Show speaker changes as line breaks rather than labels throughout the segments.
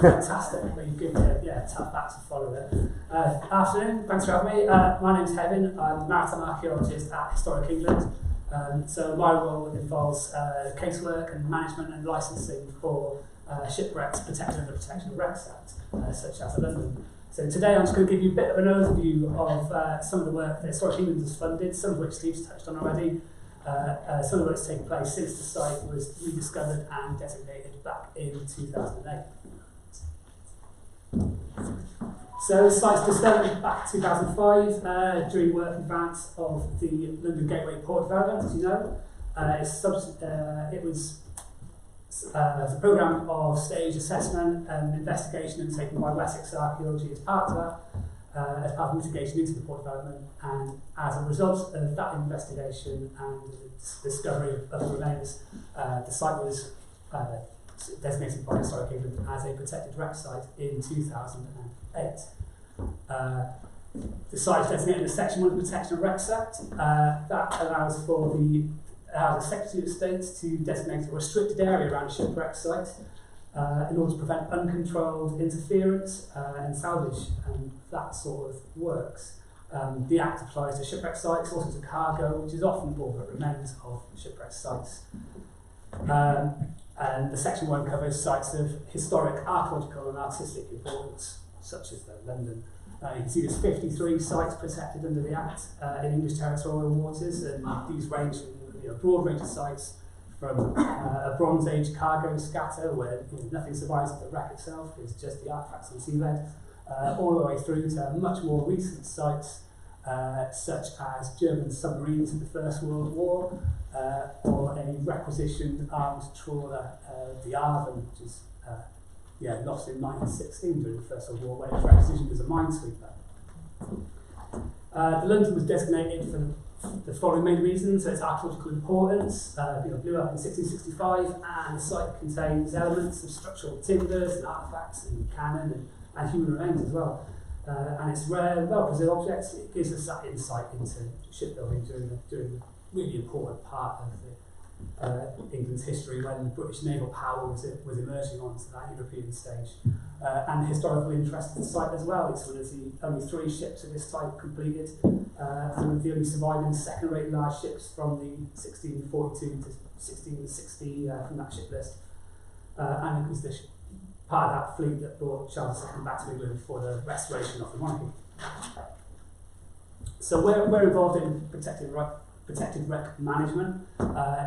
Fantastic. Well, you've given me a tough act to follow there. Afternoon, thanks for having me. My name's Hefin. I'm a maritime archaeologist at Historic England. So my role involves casework and management and licensing for shipwrecks protected under the Protection of Wrecks Act, such as London. So today I'm just going to give you a bit of an overview of some of the work that Historic England has funded, some of which Steve's touched on already. Some of the work that's taken place since the site was rediscovered and designated back in 2008. So the site's discovered back in 2005 during work in advance of the London Gateway Port development, as you know. It was a programme of stage assessment and investigation undertaken by Wessex Archaeology as part of that, as part of mitigation into the port development, and as a result of that investigation and the discovery of the remains, the site was designated by Historic England as a protected wreck site in 2008. The site is designated as Section 1 of the Protection of Wrecks Act. That allows for the Secretary of State to designate a restricted area around a shipwreck site in order to prevent uncontrolled interference and salvage, and that sort of works. The Act applies to shipwreck sites, also to cargo, which is often all that remains of shipwreck sites. And the Section 1 covers sites of historic, archaeological and artistic importance, such as London. You can see there's 53 sites protected under the Act in English territorial waters, and these range from a broad range of sites, from a Bronze Age cargo scatter where nothing survives of the wreck itself, it's just the artefacts on the seabed, all the way through to much more recent sites such as German submarines in the First World War, or a requisitioned armed trawler, the Arven, which is lost in 1916 during the First World War, where it was requisitioned as a minesweeper. The London was designated for the following main reasons: so its archaeological importance, blew up in 1665, and the site contains elements of structural timbers and artefacts and cannon and human remains as well. And it's rare, well-preserved objects. It gives us that insight into shipbuilding during the really important part of England's history when British naval power was emerging onto that European stage. And the historical interest of the site as well. It's one of the only 3 ships of this type completed, and the only surviving second-rate large ships from the 1642 to 1660 from that ship list. And it was the part of that fleet that brought Charles II back to England for the restoration of the monarchy. So we're involved in protected wreck management.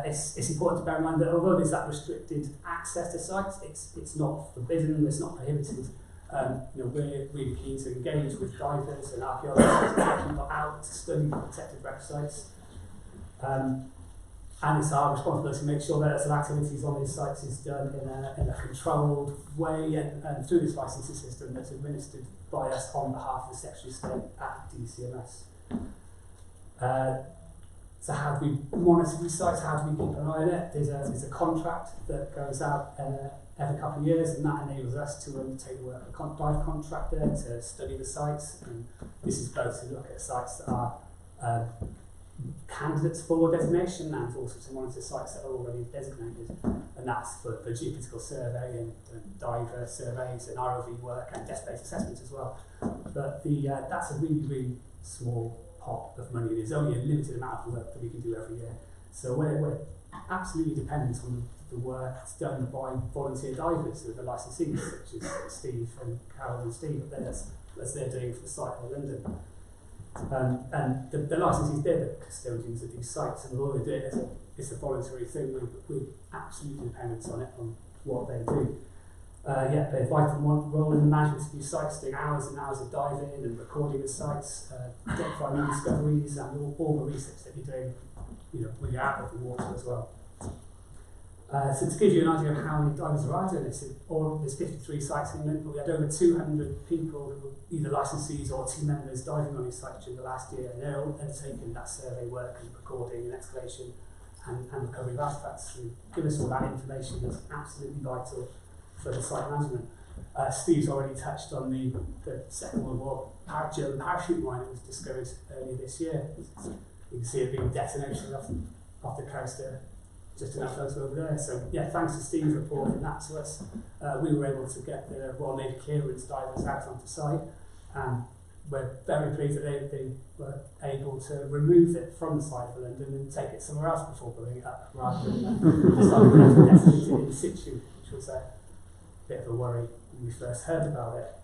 It's important to bear in mind that although there's that restricted access to sites, it's not forbidden, it's not prohibited. We're really keen to engage with divers and archaeologists to get people out to study protected wreck sites. And it's our responsibility to make sure that some activities on these sites is done in a controlled way and through this licensing system that's administered by us on behalf of the Secretary of State at DCMS. So how do we monitor these sites? How do we keep an eye on it? There's a contract that goes out every couple of years, and that enables us to undertake work with a dive contractor to study the sites. And this is both to look at sites that are candidates for designation and also to monitor sites that are already designated. And that's for geophysical survey and diver surveys and ROV work and desk-based assessments as well. But that's a really, really small pot of money. There's only a limited amount of work that we can do every year. So we're absolutely dependent on the work that's done by volunteer divers who are the licensees, such as Steve and Carol and Steve, as they're doing for the site in London. And the licensees, they're the custodians of these sites, and although they do it it's a voluntary thing, we're absolutely dependent on it, on what they do. They're vital role in the management of these sites, doing hours and hours of diving and recording the sites, identifying new discoveries, and all the research that you're doing, when you're out of the water as well. So to give you an idea of how many divers there are doing this, there's 53 sites in England, but we had over 200 people who were either licensees or team members diving on these sites during the last year, and they're all undertaking that survey work and recording and excavation and recovery of artefacts to give us all that information that's absolutely vital for the site management. Steve's already touched on the Second World War German parachute mine that was discovered earlier this year. You can see it being detonated off the coast of just in that photo over there. So yeah, thanks to Steve reporting that to us, we were able to get the Royal Navy clearance divers out onto site, and we're very pleased that they were able to remove it from the site of London and take it somewhere else before blowing it up, rather than designated in situ, which was a bit of a worry when we first heard about it.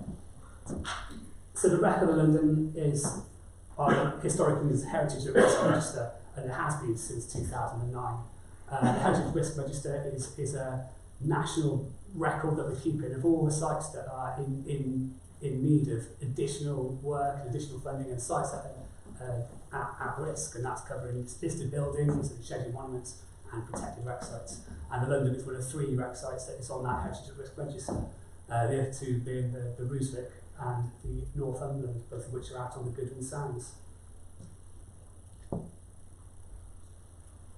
So the Wreck of London is our Historic Heritage Risk Register, and it has been since 2009. The Heritage Risk Register is a national record that we're keeping of all the sites that are in need of additional work, additional funding, and sites that are at risk, and that's covering listed buildings and scheduled monuments and protected wreck sites. And the London is one of 3 wreck sites that is on that Heritage Risk Register. The other 2 being the Roosewick and the Northumberland, both of which are out on the Goodwin Sands.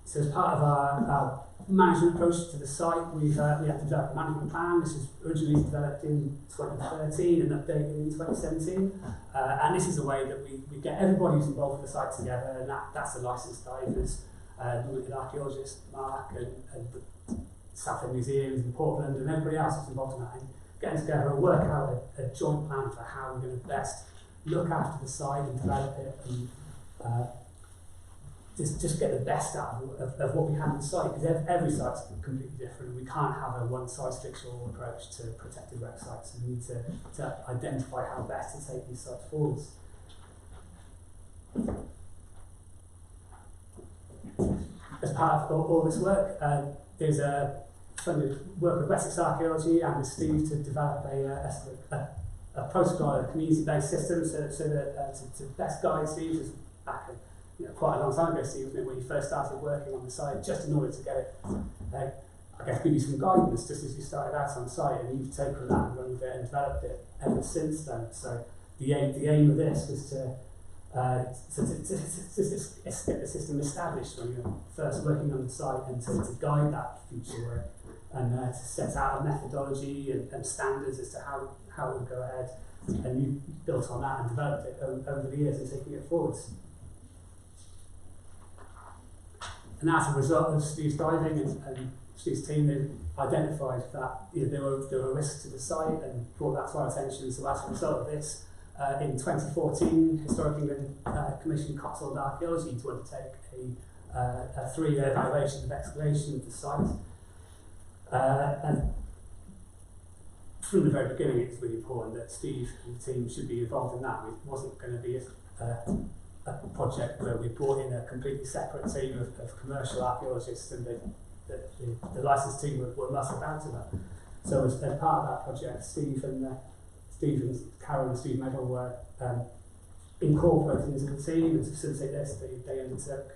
So as part of our management approach to the site, we have to develop a management plan. This was originally developed in 2013 and updated in 2017. And this is a way that we get everybody who's involved with the site together, and that's the licensed divers, the archaeologists, Mark, and the Southend Museums in Portland, and everybody else who's involved in that, and getting together and work out a joint plan for how we're going to best look after the site and develop it, and just get the best out of what we have on the site, because every site's completely different. We can't have a one-size-fits-all approach to protected wreck sites. We need to identify how best to take these sites forwards. As part of all this work, there's a funded work with Wessex Archaeology and with Steve to develop a protocol, a community-based system, so that to best guide Steve, was back quite a long time ago, Steve, wasn't it, when you first started working on the site, just in order to get it, I guess, give you some guidance just as you started out on site, and you've taken that and run with it and developed it ever since then. So the aim of this was to get the system established when you're first working on the site, and to guide that future work, and to set out a methodology and standards as to how it would go ahead. And you built on that and developed it over the years and taking it forwards. And as a result of Steve's diving and Steve's team, they identified that there were risks to the site and brought that to our attention. So as a result of this, in 2014, Historic England commissioned Capsule Archaeology to undertake a 3-year evaluation of excavation of the site. And from the very beginning, it's really important that Steve and the team should be involved in that. It wasn't going to be a project where we brought in a completely separate team of commercial archaeologists, and the licensed team were muscled out of that. So as part of that project, Steve and Carol and Steve Medal were incorporated into the team, and to facilitate this, they undertook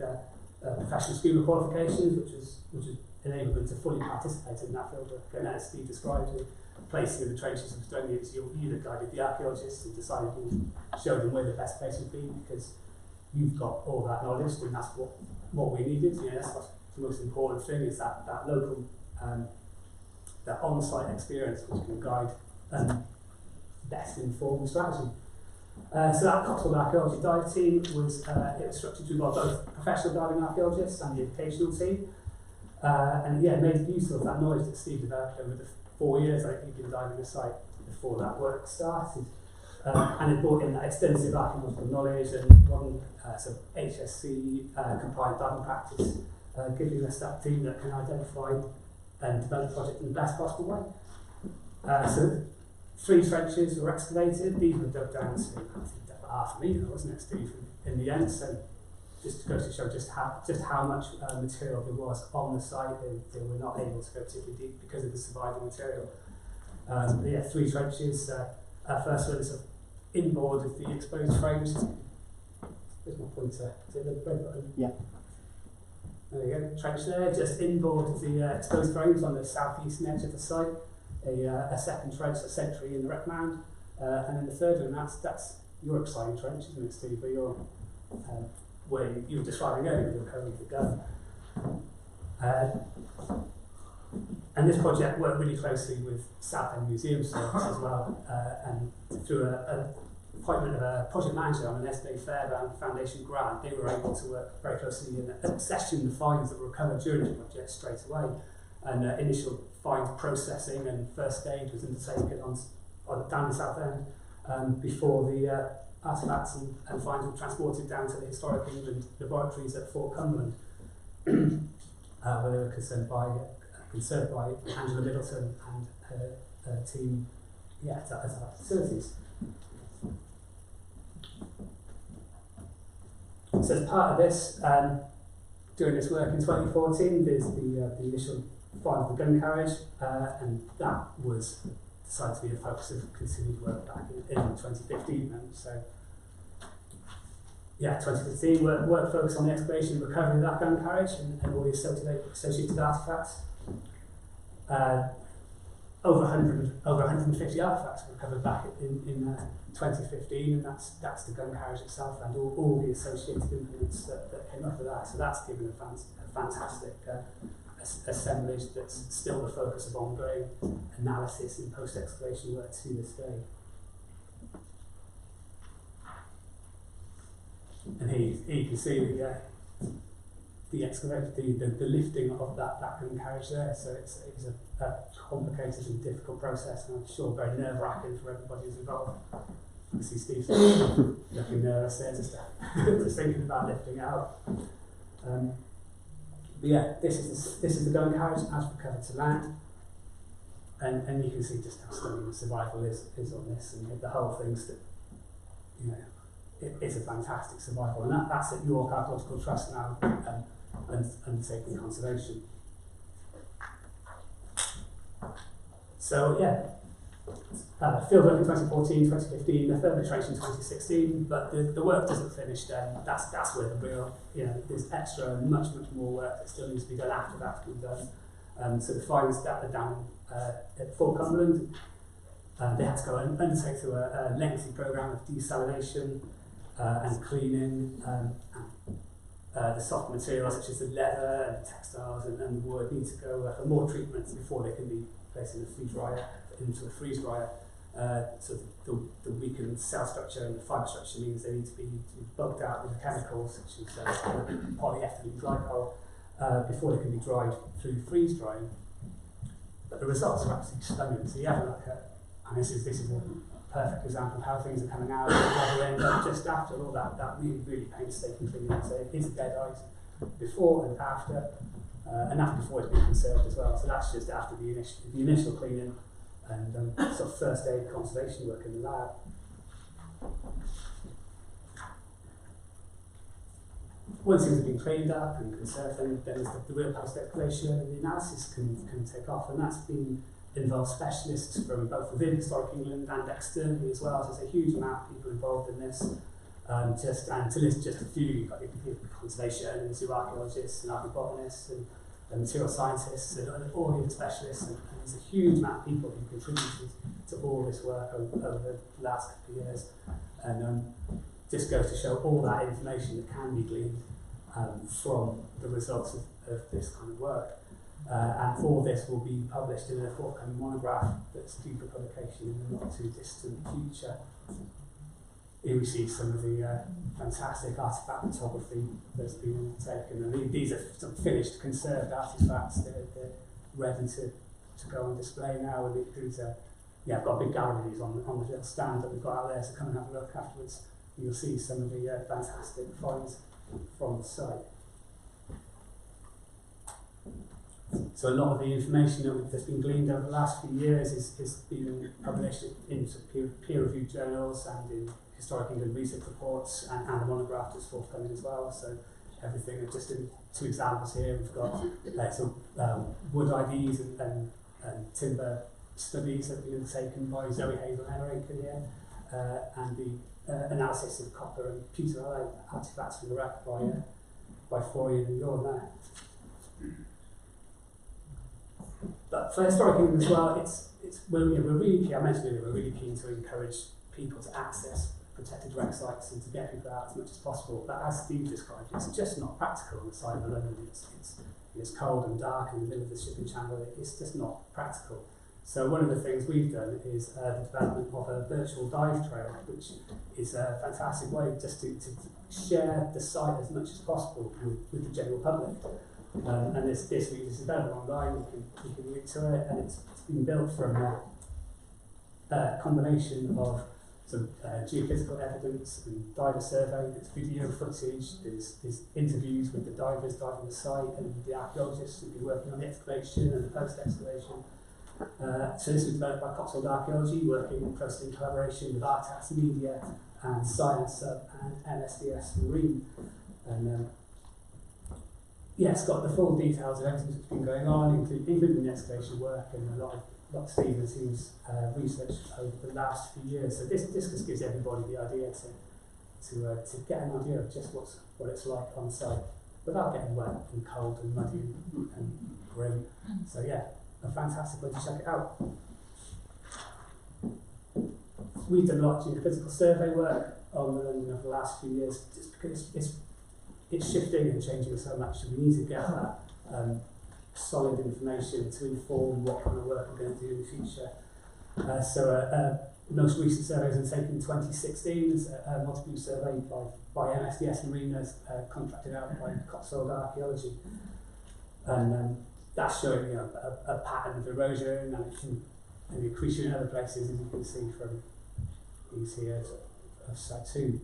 professional scuba qualifications, which enabled them to fully participate in that field work. And as Steve described, the placing of the trenches was done. You that guided the archaeologists and decided to show them where the best place would be, because you've got all that knowledge, and that's what we needed. That's what's the most important thing, is that local, that on-site experience which can guide best informed strategy. So that Cotswold Archaeology dive team it was structured to involve both professional diving archaeologists and the educational team. And it made use of that knowledge that Steve developed over the 4 years that he'd been diving the site before that work started. And it brought in that extensive archaeological knowledge and modern HSC compliant diving practice, giving us that team that can identify and develop the project in the best possible way. So 3 trenches were excavated. These were dug down to, I think, half a metre, wasn't it, Steve, in the end? So just goes to show just how much material there was on the site. They were not able to go particularly deep because of the surviving material. 3 trenches. First one is inboard of the exposed frames. There's my pointer. Is it the red button? Yeah. There you go. Trench there, just inboard of the exposed frames on the southeastern edge of the site. A second trench, a sentry in the wreck mound, and then the third one. That's your exciting trench, isn't it, Steve? Where you were describing earlier, you're carrying the gun. And this project worked really closely with Southend Museum Service as well, and through a appointment of a project manager on an Esme Fairbairn Foundation grant, they were able to work very closely in accessing the finds that were recovered during the project straight away. And initial find processing and first aid was undertaken down in Southend before the artefacts and finds were transported down to the Historic England laboratories at Fort Cumberland, where they were conserved by Angela Middleton and her team at our facilities. So as part of this, during this work in 2014, there's the initial find of the gun carriage, and that was decided to be the focus of continued work back in 2015. Then. So, 2015 work focused on the excavation and recovery of that gun carriage and all the associated artefacts. Over 150 artefacts were recovered back in 2015, and that's the gun carriage itself and all the associated implements that came after that. So that's given a fantastic assemblage that's still the focus of ongoing analysis and post-excavation work to this day. And here you can see the excavation, the lifting of that gun carriage there. So it's a complicated and difficult process, and I'm sure very nerve-wracking for everybody who's involved. You see Steve looking nervous there, just thinking about lifting it out. But yeah, this is the gun carriage as recovered to land, and you can see just how stunning the survival is on this, and the whole thing's it's a fantastic survival, and that's at York Archaeological Trust now, undertaking conservation. So field work in 2014, 2015, a further iteration in 2016, but the work doesn't finish then. That's where the real, there's extra and much more work that still needs to be done after that's been done. So the finds that are down at Fort Cumberland, they had to go and undertake through a lengthy program of desalination and cleaning. The soft materials such as the leather and the textiles and the wood need to go for more treatments before they can be placed in into a freeze dryer. So the weakened cell structure and the fibre structure means they need to be bugged out with chemicals such as polyethylene glycol before they can be dried through freeze drying. But the results are absolutely stunning. So you have and this is a perfect example of how things are coming out and how they end up just after all that really painstaking cleaning. So it's dead item before and after, and that's before it's been conserved as well. So that's just after the initial cleaning and sort of first aid conservation work in the lab. Once things have been cleaned up and conserved, then the real post-excavation and the analysis can take off, and that's been involved specialists from both within Historic England and externally as well. So there's a huge amount of people involved in this. And to list just a few, you've got conservation and zooarchaeologists and archaeobotanists and material scientists and all the specialists, and there's a huge amount of people who contributed to all this work over the last couple of years. And just goes to show all that information that can be gleaned from the results of this kind of work. And all this will be published in a forthcoming monograph that's due for publication in the not too distant future. Here we see some of the fantastic artefact photography that's been taken. And these are some finished, conserved artefacts. They're ready to go on display now. And I've got a big gallery of these on the little stand that we've got out there, so come and have a look afterwards. You'll see some of the fantastic finds from the site. So a lot of the information that's been gleaned over the last few years is being published in peer-reviewed journals and in Historic England research reports, and the monograph is forthcoming as well. So everything, just in two examples here, we've got wood IDs and timber studies that have been undertaken by Zoe Hazel and Eric here, and the analysis of copper and pewter artefacts from the wreck by Florian and Jorn there. But for Historic England as well, we're really keen. I mentioned earlier, we're really keen to encourage people to access protected wreck sites and to get people out as much as possible. But as Steve described, it's just not practical on the side of London. It's cold and dark in the middle of the shipping channel. It's just not practical. So one of the things we've done is the development of a virtual dive trail, which is a fantastic way just to share the site as much as possible with the general public. And this is available online, you can link to it, and it's been built from a combination of some geophysical evidence and diver survey, there's video footage, there's interviews with the divers diving the site and the archaeologists who've been working on the excavation and the post-excavation. So this was developed by Capsule Archaeology, working closely in collaboration with Artas Media and Science and MSDS Marine. And it's got the full details of everything that's been going on, including the excavation work and a lot of Steve and the team's research over the last few years. So this just gives everybody the idea to get an idea of just what it's like on site without getting wet and cold and muddy and grim. So yeah, a fantastic way to check it out. We've done a lot of geophysical survey work on the London over the last few years, just because it's shifting and changing so much. So we need to get that solid information to inform what kind of work we're going to do in the future. The most recent survey was taken in 2016. It's a multi-view survey by MSDS Marine, contracted out by Capsule Archaeology. And that's showing a pattern of erosion and accretion in other places, as you can see from these here of Site 2.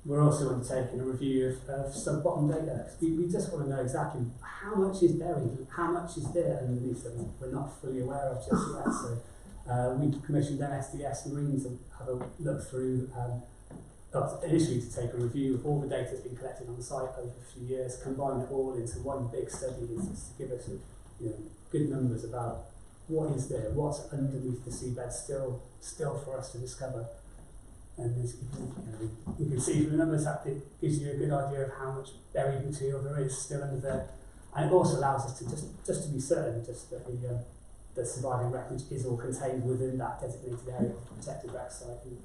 We're also undertaking a review of sub-bottom data. We just want to know exactly how much is buried, how much is there underneath that we're not fully aware of just yet. So we commissioned MSDS Marine to have a look through, initially to take a review of all the data that's been collected on the site over a few years, combine it all into one big study to give us good numbers about what is there, what's underneath the seabed still for us to discover. And as you can see from the numbers, that it gives you a good idea of how much buried material there is still under there. And it also allows us to just to be certain just that the surviving wreckage is all contained within that designated area of the protected wreck site. And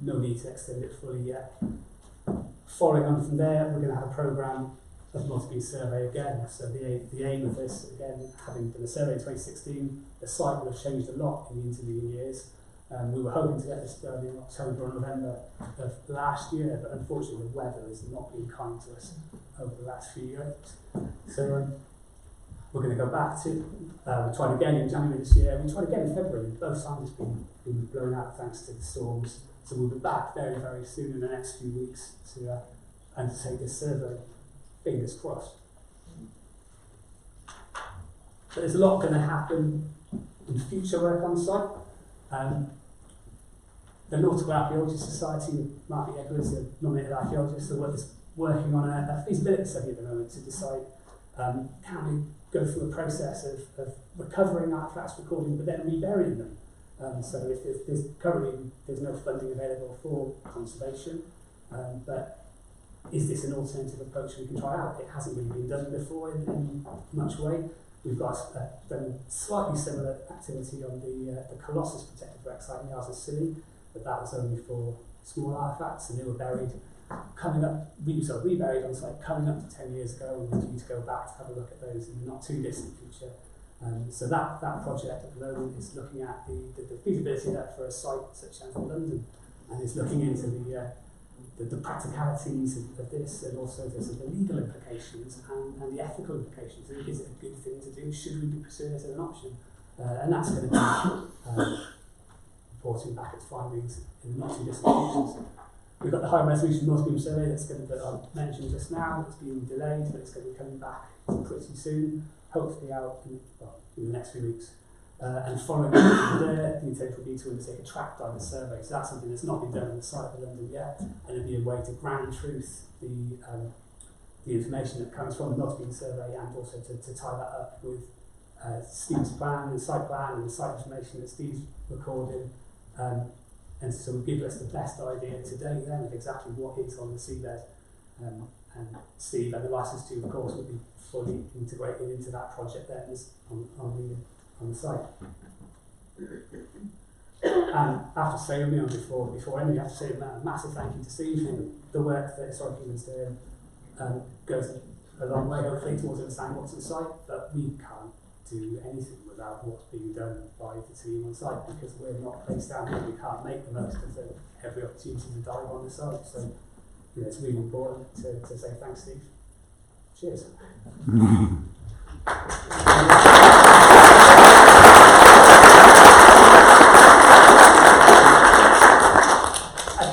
no need to extend it fully yet. Following on from there, we're going to have a programme of multi-beam survey again. So the aim of this, again, having done a survey in 2016, the site will have changed a lot in the intervening years. We were hoping to get this done in October or November of last year, but unfortunately the weather has not been kind to us over the last few years. So we're going to go back to, we tried again in January this year, we tried again in February, both times it's been blown out thanks to the storms. So we'll be back very, very soon in the next few weeks to undertake this survey, fingers crossed. But there's a lot going to happen in future work on site. The Nautical Archaeology Society, Mark Edwards, the nominated archaeologist, is working on a feasibility study at the moment to decide can we go through a process of recovering artefacts, recording, but then reburying them. So if there's no funding available for conservation, but is this an alternative approach we can try out? It hasn't really been done before in much way. We've got done slightly similar activity on the Colossus protected wreck site in Yazoo City, but that was only for small artefacts, and they were buried reburied on site coming up to 10 years ago, and we're due to go back to have a look at those in the not too distant future. So that project at the moment is looking at the feasibility of that for a site such as London, and is looking into the practicalities of this, and also the legal implications and the ethical implications. Is it a good thing to do? Should we be pursuing it as an option? And that's going to be reporting back its findings in the not too distant futures. We've got the high resolution multi-beam survey that I mentioned just now. It's been delayed, but it's going to be coming back pretty soon, hopefully out in the next few weeks. And following there, the intent will be to undertake a track diver survey. So that's something that's not been done on the site of London yet, and it'll be a way to ground truth the information that comes from the multi-beam survey, and also to tie that up with Steve's plan, the site plan, and the site information that Steve's recorded. And so will give us the best idea today then of exactly what is on the seabed. And Steve and the licence to, of course, will be fully integrated into that project then on the site. And I have to say, before ending, I have to say a massive thank you to Steve. The work that Historic England's doing goes a long way, hopefully, towards understanding what's on site, but we can't do anything without what's being done by the team on site because we're not placed down here. We can't make the most of every opportunity to dive on the site. So, it's really important to say thanks, Steve. Cheers.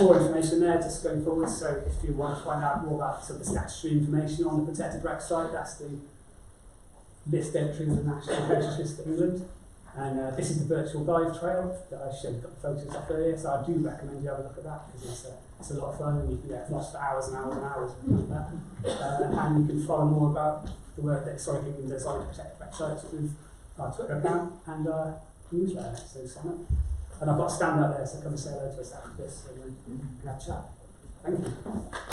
More information there just going forward, so if you want to find out more about sort of the statutory information on the protected wreck site, that's the list entry of the National Heritage List of England, and this is the virtual dive trail that I showed the photos of earlier, so I do recommend you have a look at that because it's a lot of fun and you can get lost for hours and hours and hours with that, and you can follow more about the work that Historic England does on the protected wreck sites with our Twitter account and our newsletter, so sign up. And I've got a stand out there, so come and say hello to us after this and we can have a chat. Thank you.